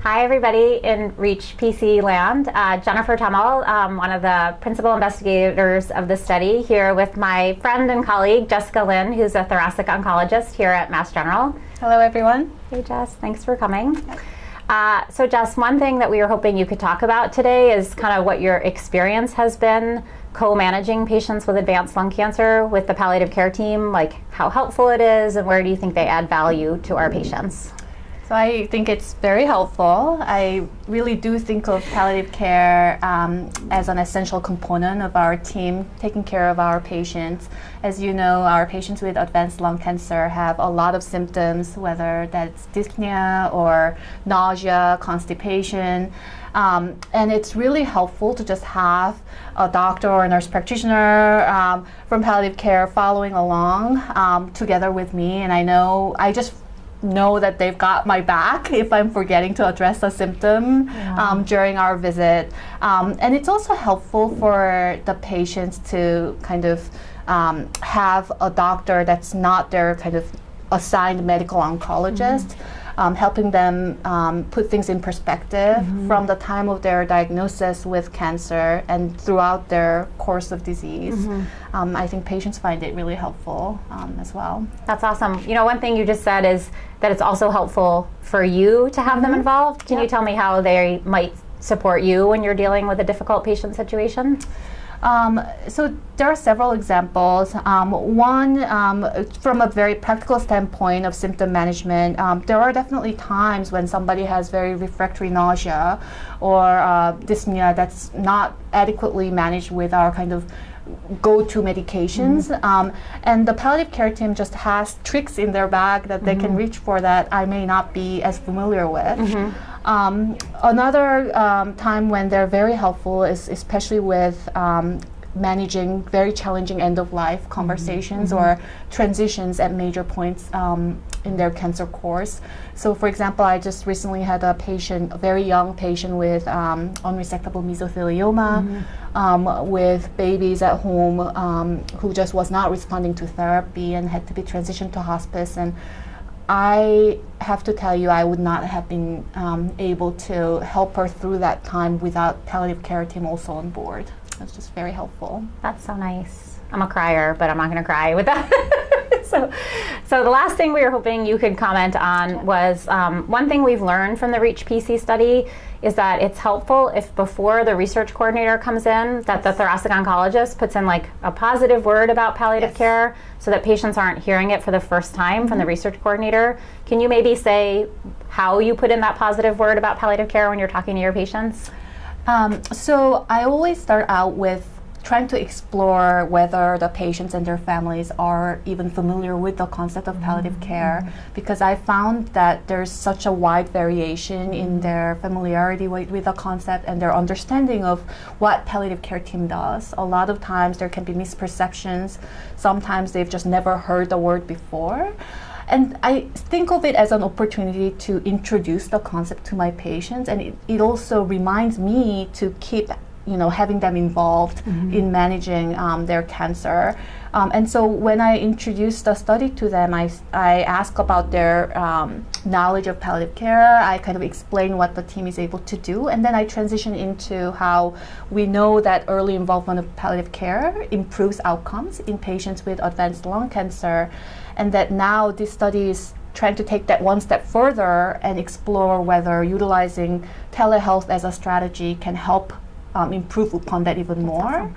Hi, everybody in REACH PC land. Jennifer Tummel, one of the principal investigators of the study, here with my friend and colleague, Jessica Lin, who's a thoracic oncologist here at Mass General. Hello, everyone. Hey, Jess. Thanks for coming. So, Jess, one thing that we were hoping you could talk about today is kind of what your experience has been co-managing patients with advanced lung cancer with the palliative care team, like how helpful it is and where do you think they add value to our patients? So I think it's very helpful. I really do think of palliative care as an essential component of our team taking care of our patients. As you know, our patients with advanced lung cancer have a lot of symptoms, whether that's dyspnea or nausea, constipation. And it's really helpful to just have a doctor or a nurse practitioner from palliative care following along together with me. And I just know that they've got my back if I'm forgetting to address a symptom during our visit. And it's also helpful for the patients to kind of have a doctor that's not their kind of assigned medical oncologist, helping them put things in perspective from the time of their diagnosis with cancer and throughout their course of disease. I think patients find it really helpful as well. That's awesome. You know, one thing you just said is that it's also helpful for you to have them involved. Can you tell me how they might support you when you're dealing with a difficult patient situation? So there are several examples. One, from a very practical standpoint of symptom management, there are definitely times when somebody has very refractory nausea or dyspnea that's not adequately managed with our kind of go-to medications. And the palliative care team just has tricks in their bag that they can reach for that I may not be as familiar with. Another time when they're very helpful is especially with managing very challenging end-of-life conversations or transitions at major points in their cancer course. So for example, I just recently had a patient, a very young patient with unresectable mesothelioma, with babies at home who just was not responding to therapy and had to be transitioned to hospice. And I have to tell you, I would not have been able to help her through that time without palliative care team also on board. It's just very helpful. That's so nice. I'm a crier, but I'm not going to cry with that. So the last thing we were hoping you could comment on was one thing we've learned from the REACH PC study is that it's helpful if before the research coordinator comes in, that the thoracic oncologist puts in like a positive word about palliative care so that patients aren't hearing it for the first time from the research coordinator. Can you maybe say how you put in that positive word about palliative care when you're talking to your patients? So I always start out with trying to explore whether the patients and their families are even familiar with the concept of palliative care, because I found that there's such a wide variation in their familiarity with the concept and their understanding of what palliative care team does. A lot of times there can be misperceptions. Sometimes they've just never heard the word before. And I think of it as an opportunity to introduce the concept to my patients, and it also reminds me to keep having them involved in managing their cancer. And so when I introduce the study to them, I ask about their knowledge of palliative care. I kind of explain what the team is able to do, and then I transition into how we know that early involvement of palliative care improves outcomes in patients with advanced lung cancer, and that now this study is trying to take that one step further and explore whether utilizing telehealth as a strategy can help improve upon that even more.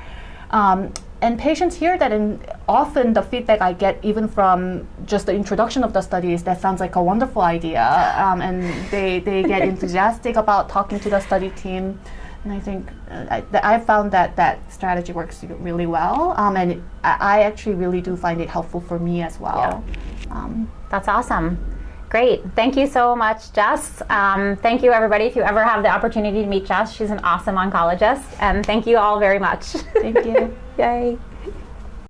And patients hear that, and often the feedback I get even from just the introduction of the study is that sounds like a wonderful idea, and they get enthusiastic about talking to the study team. And I think I found that strategy works really well, and I actually really do find it helpful for me as well. That's awesome. Great. Thank you so much, Jess. Thank you, everybody. If you ever have the opportunity to meet Jess, she's an awesome oncologist. And thank you all very much. Thank you. Yay.